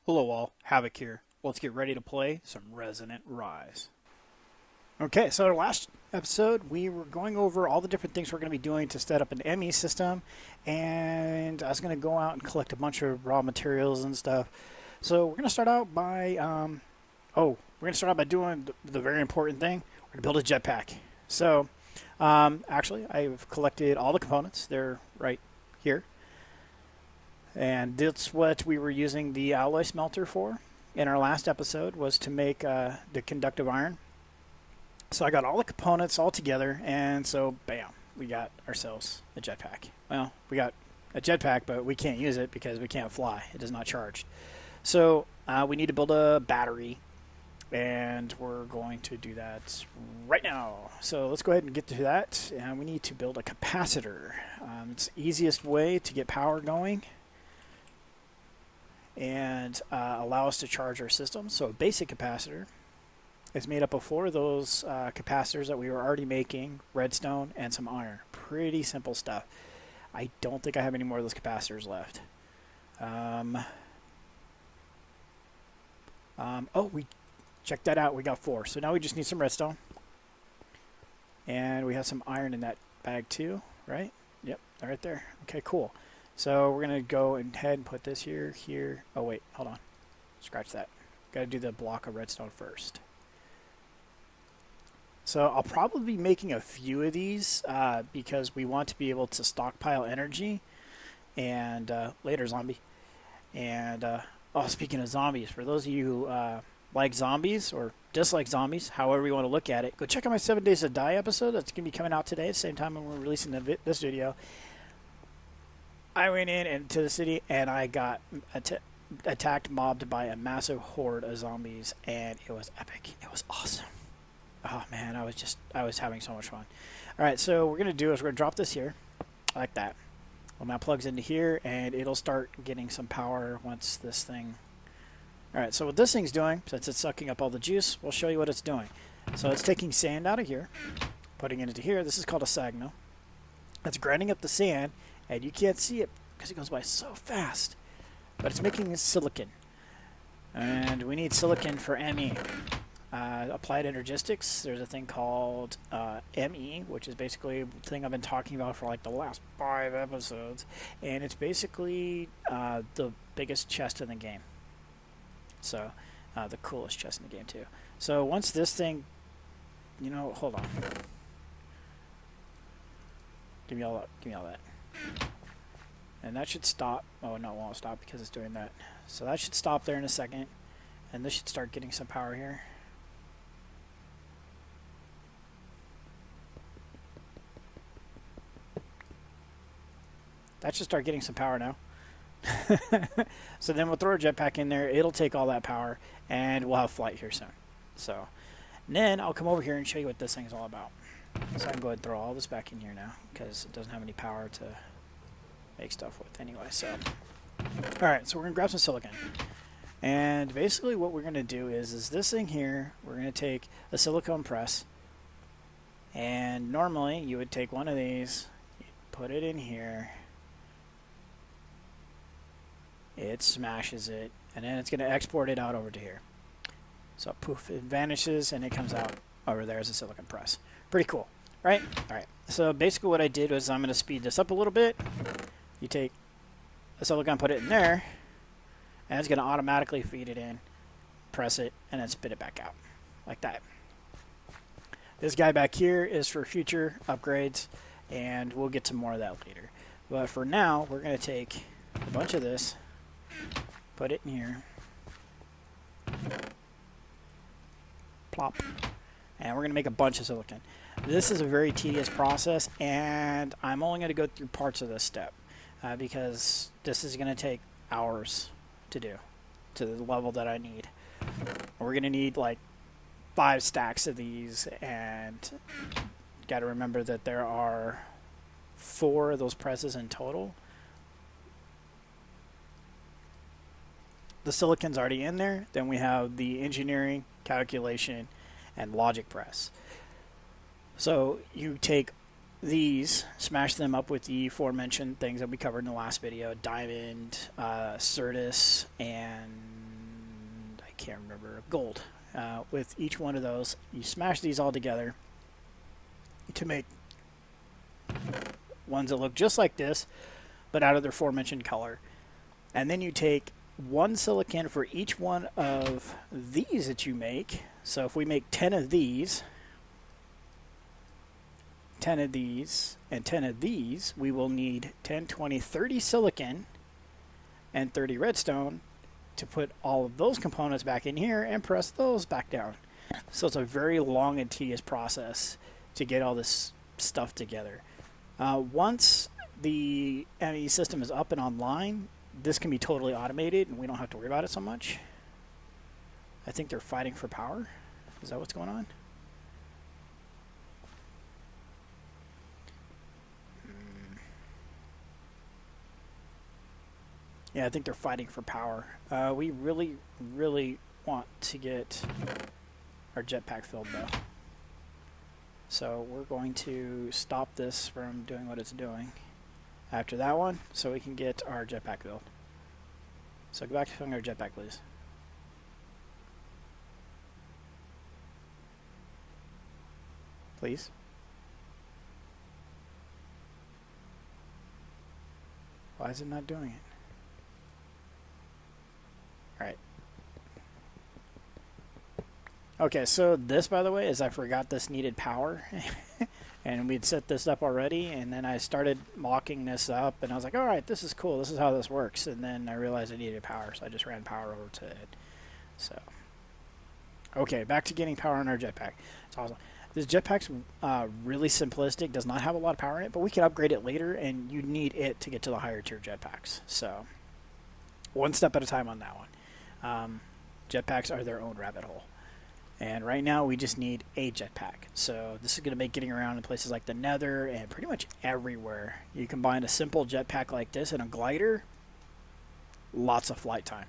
Hello all, Havoc here. Let's get ready to play some Resonant Rise. Okay, so our last episode we were going over all the different things we're going to be doing to set up an ME system, and I was going to go out and collect a bunch of raw materials and stuff. So we're going to start out by, doing the very important thing. We're going to build a jetpack. So, actually, I've collected all the components. They're right here. And that's what we were using the alloy smelter for in our last episode, was to make the conductive iron. So I got all the components all together, and so bam, we got ourselves a jetpack. Well, we got a jetpack, but we can't use it because we can't fly. It is not charged. So we need to build a battery, and we're going to do that right now. So let's go ahead and get to that. And we need to build a capacitor. It's the easiest way to get power going and allow us to charge our system. So a basic capacitor is made up of four of those capacitors that we were already making, redstone and some iron. Pretty simple stuff. I don't think I have any more of those capacitors left. We checked that out. We got four. So now we just need some redstone. And we have some iron in that bag too, right? Yep, right there. Okay, cool. So we're going to go ahead and put this here, here. Oh, wait, hold on. Scratch that. Got to do the block of redstone first. So I'll probably be making a few of these because we want to be able to stockpile energy. And later, zombie. And, speaking of zombies, for those of you who like zombies or dislike zombies, however you want to look at it, go check out my 7 Days to Die episode. That's going to be coming out today at the same time when we're releasing this video. I went into the city and I got attacked, mobbed by a massive horde of zombies, and it was epic. It was awesome. Oh man, I was having so much fun. All right, so what we're gonna do is we're gonna drop this here, like that. Well, that plugs into here, and it'll start getting some power once this thing. All right, so what this thing's doing, since it's sucking up all the juice, we'll show you what it's doing. So it's taking sand out of here, putting it into here. This is called a sag mill. It's grinding up the sand, and you can't see it because it goes by so fast. But it's making this silicon. And we need silicon for ME. Applied Energistics, there's a thing called ME, which is basically the thing I've been talking about for like the last 5 episodes. And it's basically the biggest chest in the game. So, the coolest chest in the game too. So once this thing, hold on. Give me all that. And that should stop. Oh, no, it won't stop because it's doing that. So that should stop there in a second. And this should start getting some power here. That should start getting some power now. So then we'll throw a jetpack in there. It'll take all that power, and we'll have flight here soon. So then I'll come over here and show you what this thing is all about. So I can go ahead and throw all this back in here now because it doesn't have any power to make stuff with anyway. So, all right, so we're gonna grab some silicon, and basically what we're gonna do is this thing here. We're gonna take a silicone press, and normally you would take one of these, put it in here, it smashes it, and then it's gonna export it out over to here. So poof, it vanishes and it comes out over there as a silicon press. Pretty cool, right? All right. So basically what I did was I'm gonna speed this up a little bit. You take a silicon, put it in there, and it's going to automatically feed it in, press it, and then spit it back out, like that. This guy back here is for future upgrades, and we'll get some more of that later. But for now, we're going to take a bunch of this, put it in here, plop, and we're going to make a bunch of silicon. This is a very tedious process, and I'm only going to go through parts of this step. Because this is going to take hours to do to the level that I need. We're going to need like 5 stacks of these, and got to remember that there are 4 of those presses in total. The silicon's already in there. Then we have the engineering, calculation, and logic press. So you take these, smash them up with the aforementioned things that we covered in the last video, diamond, Certus, and can't remember, gold. With each one of those, you smash these all together to make ones that look just like this, but out of their aforementioned color. And then you take 1 silicon for each one of these that you make. So if we make 10 of these, 10 of these, and 10 of these, we will need 10, 20, 30 silicon and 30 redstone to put all of those components back in here and press those back down. So it's a very long and tedious process to get all this stuff together. Once the ME system is up and online, this can be totally automated and we don't have to worry about it so much. I think they're fighting for power. Is that what's going on? Yeah, I think they're fighting for power. We really, really want to get our jetpack filled though. So we're going to stop this from doing what it's doing after that one so we can get our jetpack filled. So go back to filling our jetpack, please. Please. Why is it not doing it? Alright. Okay, so this, by the way, is I forgot this needed power. And we'd set this up already, and then I started mocking this up, and I was like, alright, this is cool, this is how this works. And then I realized I needed power, so I just ran power over to it. So, okay, back to getting power on our jetpack. It's awesome. This jetpack's really simplistic, does not have a lot of power in it, but we can upgrade it later, and you need it to get to the higher tier jetpacks. So, one step at a time on that one. Jetpacks are their own rabbit hole. And right now we just need a jetpack. So this is going to make getting around in places like the Nether and pretty much everywhere. You combine a simple jetpack like this and a glider, lots of flight time.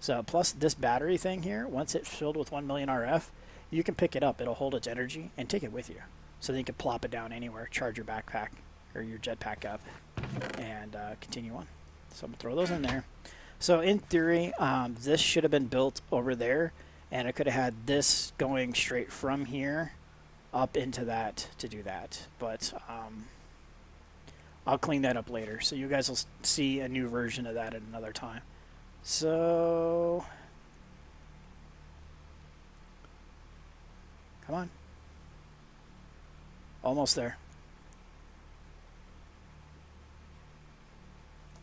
So plus this battery thing here, once it's filled with 1 million RF, you can pick it up. It'll hold its energy and take it with you. So then you can plop it down anywhere, charge your backpack or your jetpack up, and continue on. So I'm going to throw those in there. So in theory, this should have been built over there, and I could have had this going straight from here up into that to do that. But I'll clean that up later, so you guys will see a new version of that at another time. So come on. Almost there.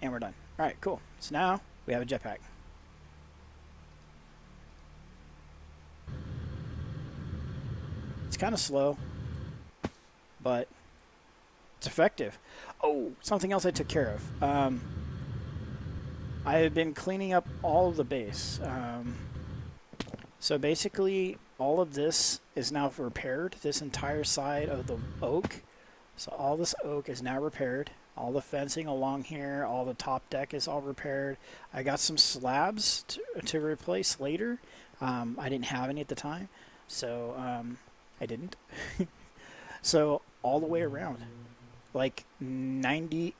And we're done. Alright, cool. So now we have a jetpack. It's kind of slow, but it's effective. Oh, something else I took care of. I have been cleaning up all of the base. So basically, all of this is now repaired. This entire side of the oak. So all this oak is now repaired. All the fencing along here, all the top deck is all repaired. I got some slabs to replace later. I didn't have any at the time, so I didn't. So all the way around, like 98%.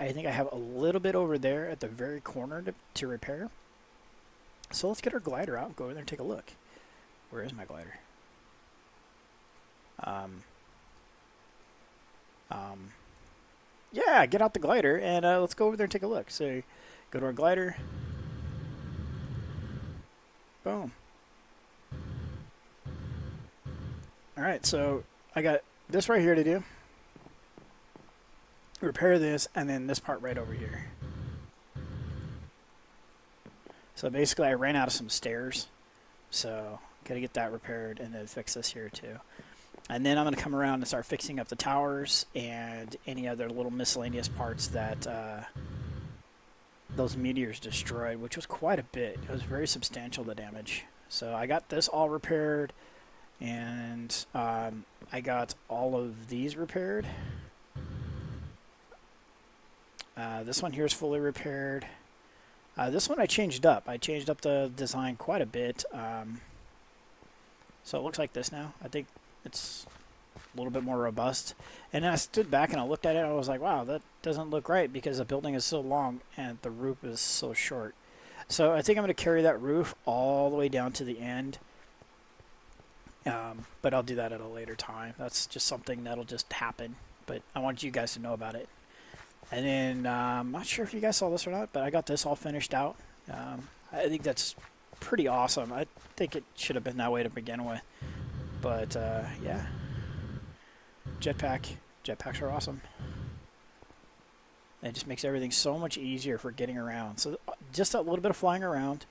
I think I have a little bit over there at the very corner to repair. So let's get our glider out and go over there and take a look. Where is my glider? Yeah, get out the glider and let's go over there and take a look. So go to our glider. Boom. Alright, so I got this right here to do. Repair this, and then this part right over here. So basically I ran out of some stairs. So gotta get that repaired and then fix this here too. And then I'm going to come around and start fixing up the towers and any other little miscellaneous parts that those meteors destroyed, which was quite a bit. It was very substantial, the damage. So I got this all repaired, and I got all of these repaired. This one here is fully repaired. This one I changed up. I changed up the design quite a bit. So it looks like this now. I think it's a little bit more robust. And then I stood back and I looked at it and I was like, wow, that doesn't look right because the building is so long and the roof is so short. So I think I'm going to carry that roof all the way down to the end. But I'll do that at a later time. That's just something that'll just happen. But I want you guys to know about it. And then I'm not sure if you guys saw this or not, but I got this all finished out. I think that's pretty awesome. I think it should have been that way to begin with. But yeah, jetpacks are awesome. It just makes everything so much easier for getting around. So just a little bit of flying around.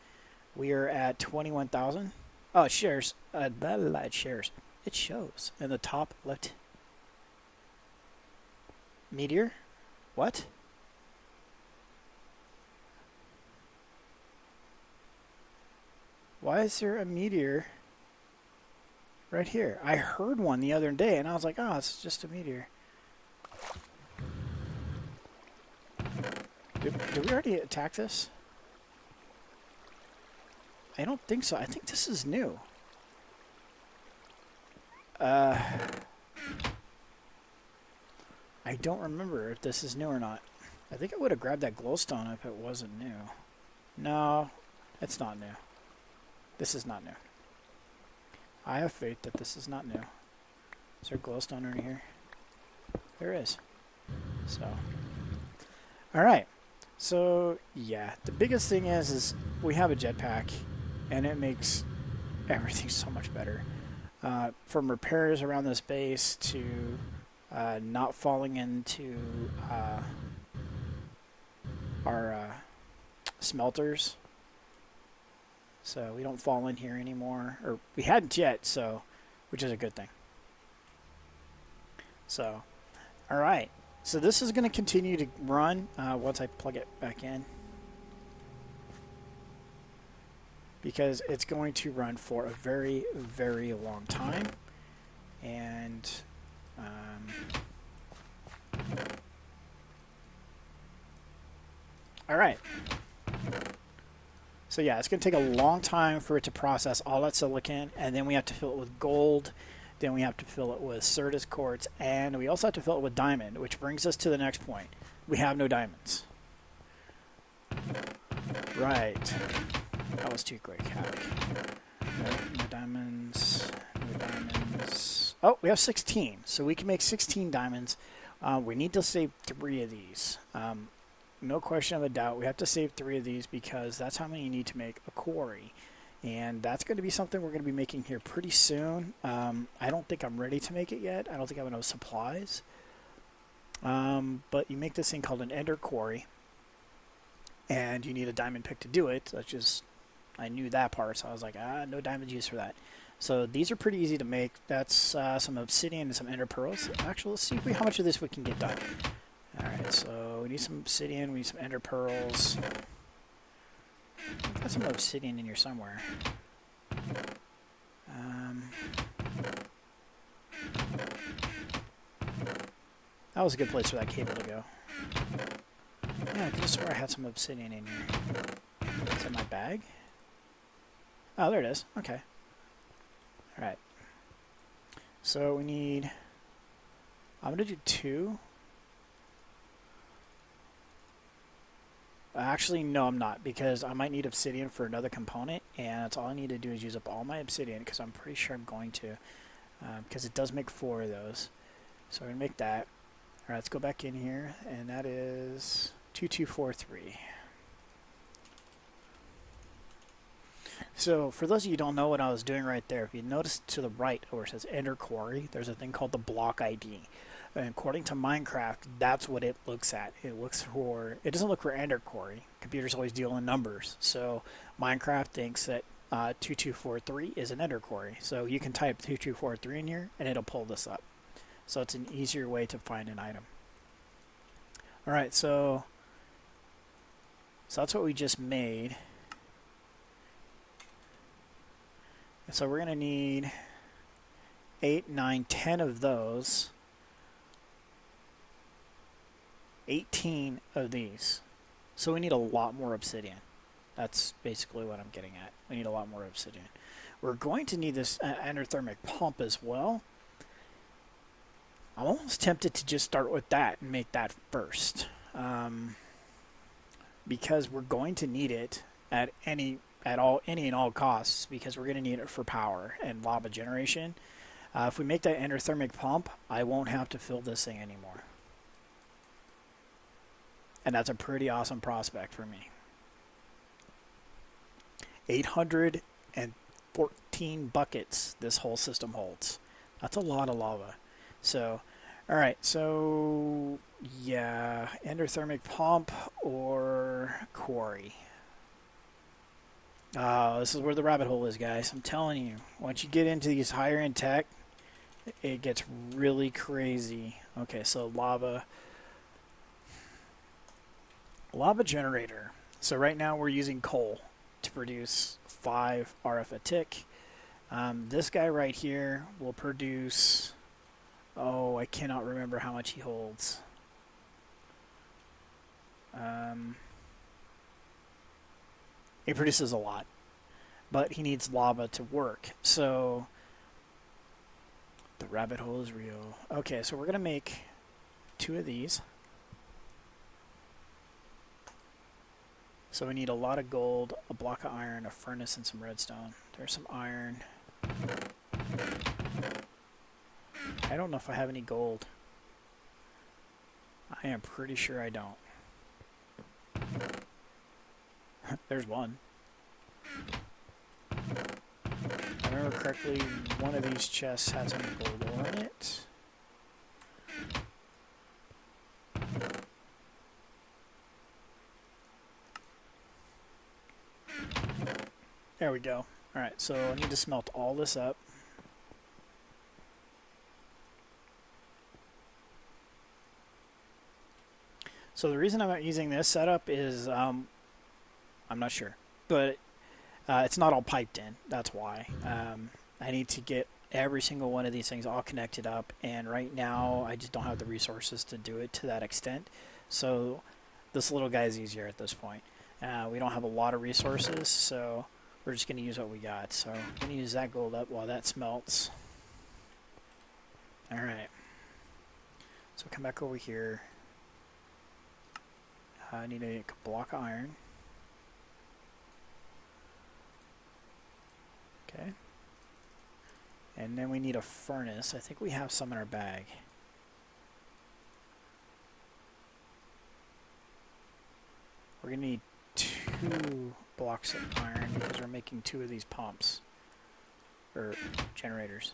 We are at 21,000. Oh, it shares. It shares. It shows in the top left. Meteor? What? Why is there a meteor right here? I heard one the other day, and I was like, oh, it's just a meteor. Did we already attack this? I don't think so. I think this is new. I don't remember if this is new or not. I think I would have grabbed that glowstone if it wasn't new. No, it's not new. This is not new. I have faith that this is not new. Is there glowstone in here? There is. So, alright. So, yeah. The biggest thing is we have a jetpack, and it makes everything so much better. From repairs around this base to not falling into our smelters. So we don't fall in here anymore. Or we hadn't yet, so which is a good thing. So, alright. So this is going to continue to run once I plug it back in. Because it's going to run for a very, very long time. And alright. So yeah, it's going to take a long time for it to process all that silicon, and then we have to fill it with gold, then we have to fill it with Certus quartz, and we also have to fill it with diamond, which brings us to the next point. We have no diamonds. Right. That was too quick, Havoc. No diamonds. No diamonds. Oh, we have 16. So we can make 16 diamonds. We need to save 3 of these. No question of a doubt. We have to save 3 of these because that's how many you need to make a quarry. And that's going to be something we're going to be making here pretty soon. I don't think I'm ready to make it yet. I don't think I have enough supplies. But you make this thing called an ender quarry. And you need a diamond pick to do it. That's just... I knew that part, so I was like, no diamond use for that. So these are pretty easy to make. That's some obsidian and some ender pearls. Actually, let's see how much of this we can get done. Alright, so we need some obsidian, we need some ender pearls. I've got some obsidian in here somewhere. That was a good place for that cable to go. Yeah, I could have swore I had some obsidian in here. Is that my bag? Oh, there it is. Okay. Alright. So we need... I'm going to do 2. Actually, no, I'm not, because I might need obsidian for another component, and that's all I need to do is use up all my obsidian, because I'm pretty sure I'm going to, because it does make 4 of those. So we're going to make that. Alright, let's go back in here, and that is 2243. So, for those of you who don't know what I was doing right there, if you notice to the right where it says Ender Quarry, there's a thing called the block ID. And according to Minecraft, that's what it looks at. It looks for, it doesn't look for Ender Quarry. Computers always deal in numbers. So, Minecraft thinks that 2243 is an Ender Quarry. So, you can type 2243 in here, and it'll pull this up. So, it's an easier way to find an item. Alright, so that's what we just made. So we're going to need 8, 9, 10 of those. 18 of these. So we need a lot more obsidian. That's basically what I'm getting at. We need a lot more obsidian. We're going to need this endothermic pump as well. I'm almost tempted to just start with that and make that first. Because we're going to need it at any and all costs, because we're going to need it for power and lava generation. If we make that endothermic pump, I won't have to fill this thing anymore. And that's a pretty awesome prospect for me. 814 buckets this whole system holds. That's a lot of lava. So, alright, so yeah, endothermic pump or quarry. This is where the rabbit hole is, guys. I'm telling you, once you get into these higher end tech, it gets really crazy. Okay, so lava generator. So right now we're using coal to produce 5 RF a tick. This guy right here will produce, oh, I cannot remember how much he holds. He produces a lot, but he needs lava to work. So the rabbit hole is real. Okay, so we're going to make 2 of these. So we need a lot of gold, a block of iron, a furnace, and some redstone. There's some iron. I don't know if I have any gold. I am pretty sure I don't. There's one. If I remember correctly, one of these chests had some gold ore in it. There we go. Alright, so I need to smelt all this up. So the reason I'm not using this setup is, I'm not sure, but it's not all piped in. That's why. I need to get every single one of these things all connected up, and right now I just don't have the resources to do it to that extent. So this little guy is easier at this point. We don't have a lot of resources, so we're just going to use what we got. So I'm going to use that gold up while that smelts. Alright. So come back over here. I need a block of iron. Okay. And then we need a furnace. I think we have some in our bag. We're going to need 2 blocks of iron because we're making 2 of these pumps. Or generators.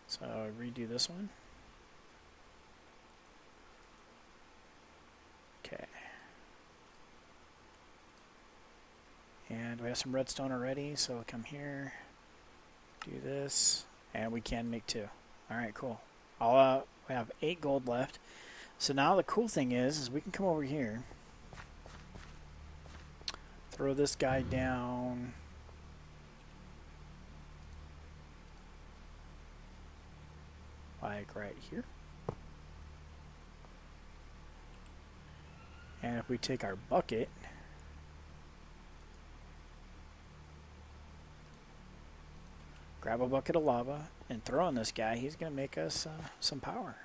So redo this one. Okay. And we have some redstone already, so we'll come here, do this, and we can make 2. Alright, cool. We have 8 gold left. So now the cool thing is we can come over here, throw this guy down. Like right here. And if we take our bucket, grab a bucket of lava and throw on this guy, he's going to make us some power.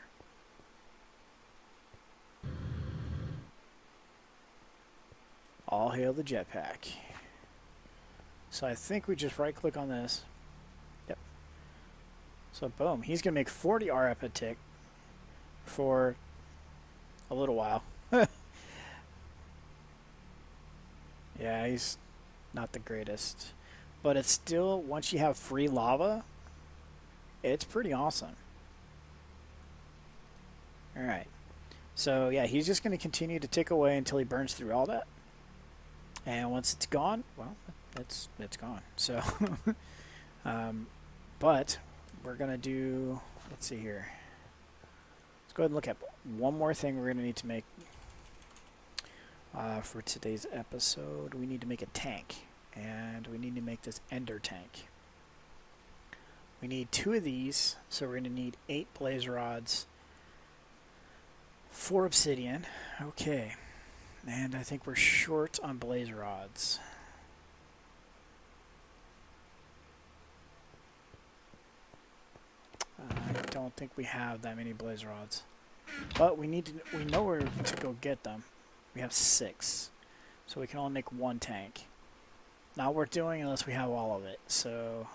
All hail the jetpack. So I think we just right click on this. Yep. So boom, he's going to make 40 RF a tick for a little while. Yeah, he's not the greatest. But it's still, once you have free lava, it's pretty awesome. Alright. So yeah, he's just going to continue to tick away until he burns through all that. And once it's gone, well, it's gone. So, but we're going to do, let's see here. Let's go ahead and look at one more thing we're going to need to make for today's episode. We need to make a tank. And we need to make this ender tank. We need 2 of these, so we're going to need 8 blaze rods, 4 obsidian. Okay. And I think we're short on blaze rods. I don't think we have that many blaze rods. But we know where to go get them. We have 6. So we can only make one tank. Not worth doing unless we have all of it. So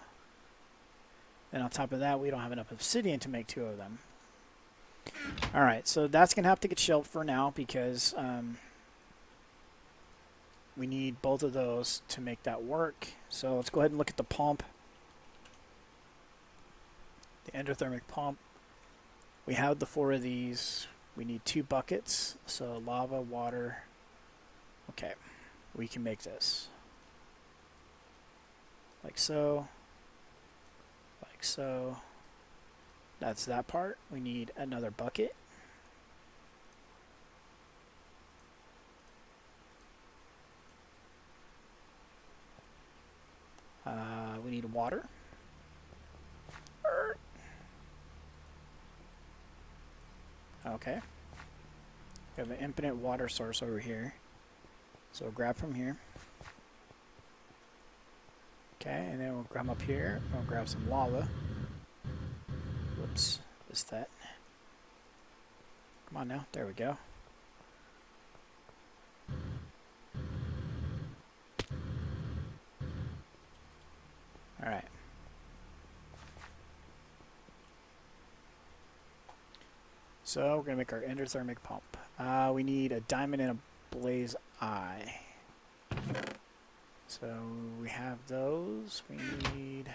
then on top of that, we don't have enough obsidian to make 2 of them. Alright, so that's going to have to get shelved for now because we need both of those to make that work. So let's go ahead and look at the pump. The endothermic pump. We have the 4 of these. We need 2 buckets. So lava, water. Okay, we can make this. Like so. Like so. That's that part. We need another bucket. We need water. Okay. We have an infinite water source over here. So we'll grab from here. Okay, and then we'll grab up here. We'll grab some lava. Whoops, missed that. Come on now, there we go. Alright. So we're going to make our endothermic pump. We need a diamond and a blaze eye. So we have those. We need...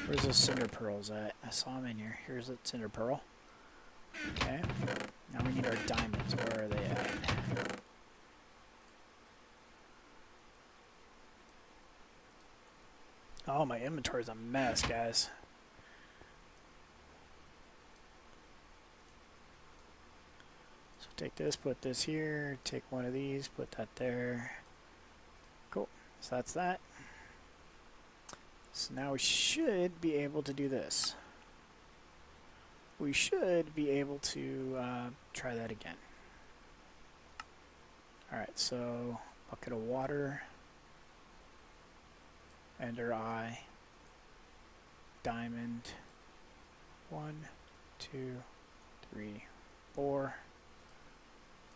Where's those cinder pearls at? I saw them in here. Here's a cinder pearl. Okay. Now we need our diamonds. Where are they at? Oh, my inventory's a mess, guys. So take this, put this here, take one of these, put that there. Cool. So that's that. So now we should be able to do this. We should be able to try that again. Alright, so bucket of water. Ender eye, diamond, 1, 2, 3, 4,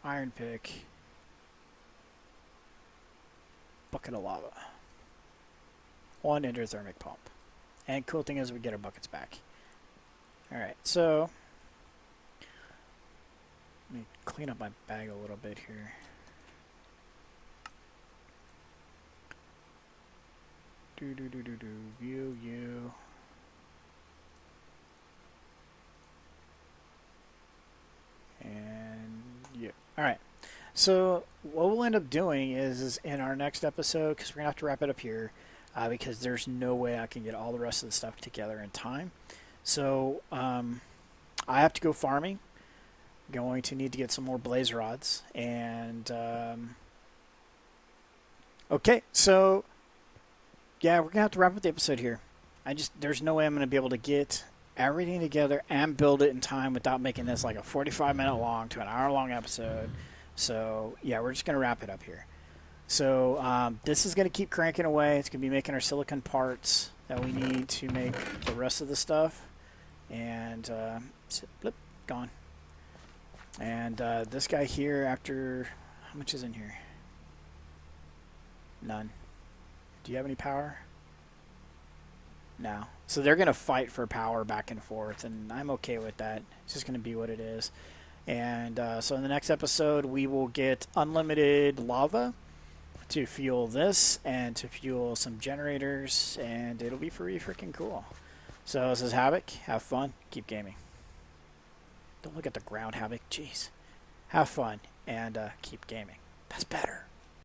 iron pick, bucket of lava, 1 endothermic pump. And cool thing is we get our buckets back. Alright, so let me clean up my bag a little bit here. View. And yeah. Alright. So what we'll end up doing is in our next episode, because we're going to have to wrap it up here, because there's no way I can get all the rest of the stuff together in time. So I have to go farming. Going to need to get some more blaze rods. And okay, so yeah, we're going to have to wrap up the episode here. There's no way I'm going to be able to get everything together and build it in time without making this like a 45-minute long to an hour-long episode. So, yeah, we're just going to wrap it up here. So, this is going to keep cranking away. It's going to be making our silicon parts that we need to make the rest of the stuff. And, blip, gone. And this guy here, after... How much is in here? None. Do you have any power? No. So they're going to fight for power back and forth, and I'm okay with that. It's just going to be what it is. And so in the next episode, we will get unlimited lava to fuel this and to fuel some generators, and it'll be pretty freaking cool. So this is Havoc. Have fun. Keep gaming. Don't look at the ground, Havoc. Jeez. Have fun and keep gaming. That's better.